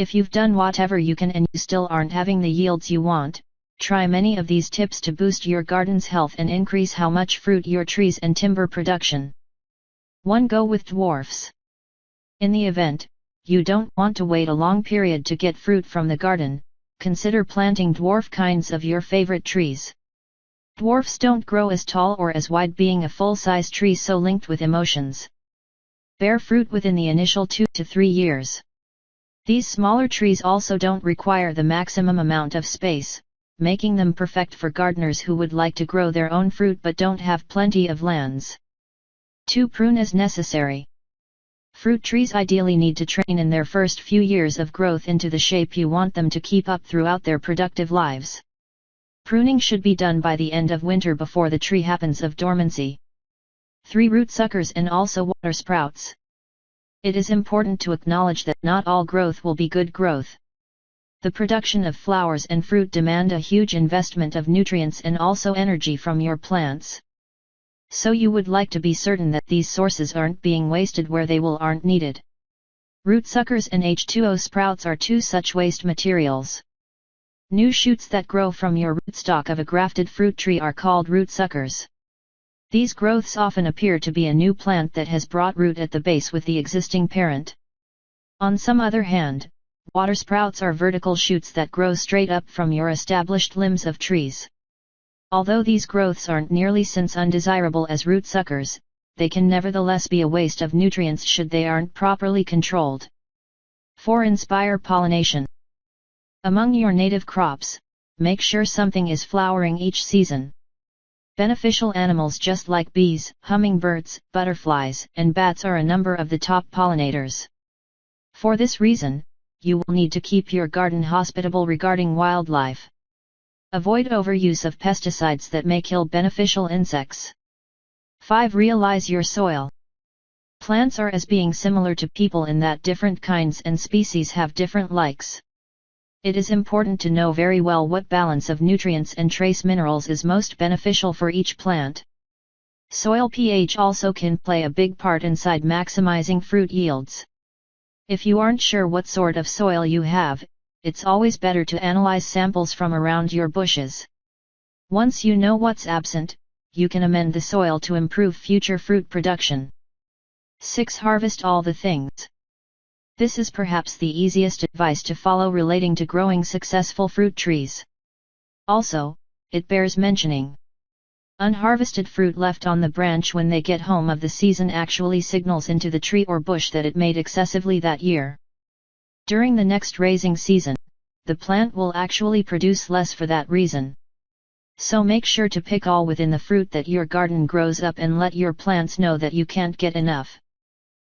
If you've done whatever you can and you still aren't having the yields you want, try many of these tips to boost your garden's health and increase how much fruit your trees and timber production. 1. Go with dwarfs. In the event you don't want to wait a long period to get fruit from the garden, consider planting dwarf kinds of your favorite trees. Dwarfs don't grow as tall or as wide, being a full-size tree so linked with emotions. Bear fruit within the initial 2 to 3 years. These smaller trees also don't require the maximum amount of space, making them perfect for gardeners who would like to grow their own fruit but don't have plenty of lands. 2. Prune as necessary. Fruit trees ideally need to train in their first few years of growth into the shape you want them to keep up throughout their productive lives. Pruning should be done by the end of winter before the tree happens of dormancy. 3. Root suckers and also water sprouts. It is important to acknowledge that not all growth will be good growth. The production of flowers and fruit demand a huge investment of nutrients and also energy from your plants. So you would like to be certain that these sources aren't being wasted where they aren't needed. Root suckers and H2O sprouts are 2 such waste materials. New shoots that grow from your rootstock of a grafted fruit tree are called root suckers. These growths often appear to be a new plant that has brought root at the base with the existing parent. On some other hand, water sprouts are vertical shoots that grow straight up from your established limbs of trees. Although these growths aren't nearly as undesirable as root suckers, they can nevertheless be a waste of nutrients should they aren't properly controlled. 4. Inspire pollination. Among your native crops, make sure something is flowering each season. Beneficial animals just like bees, hummingbirds, butterflies, and bats are a number of the top pollinators. For this reason, you will need to keep your garden hospitable regarding wildlife. Avoid overuse of pesticides that may kill beneficial insects. 5. Realize your soil. Plants are as being similar to people in that different kinds and species have different likes. It is important to know very well what balance of nutrients and trace minerals is most beneficial for each plant. Soil pH also can play a big part inside maximizing fruit yields. If you aren't sure what sort of soil you have, it's always better to analyze samples from around your bushes. Once you know what's absent, you can amend the soil to improve future fruit production. 6. Harvest all the things. This is perhaps the easiest advice to follow relating to growing successful fruit trees. Also, it bears mentioning. Unharvested fruit left on the branch when they get home of the season actually signals into the tree or bush that it made excessively that year. During the next raising season, the plant will actually produce less for that reason. So make sure to pick all within the fruit that your garden grows up and let your plants know that you can't get enough.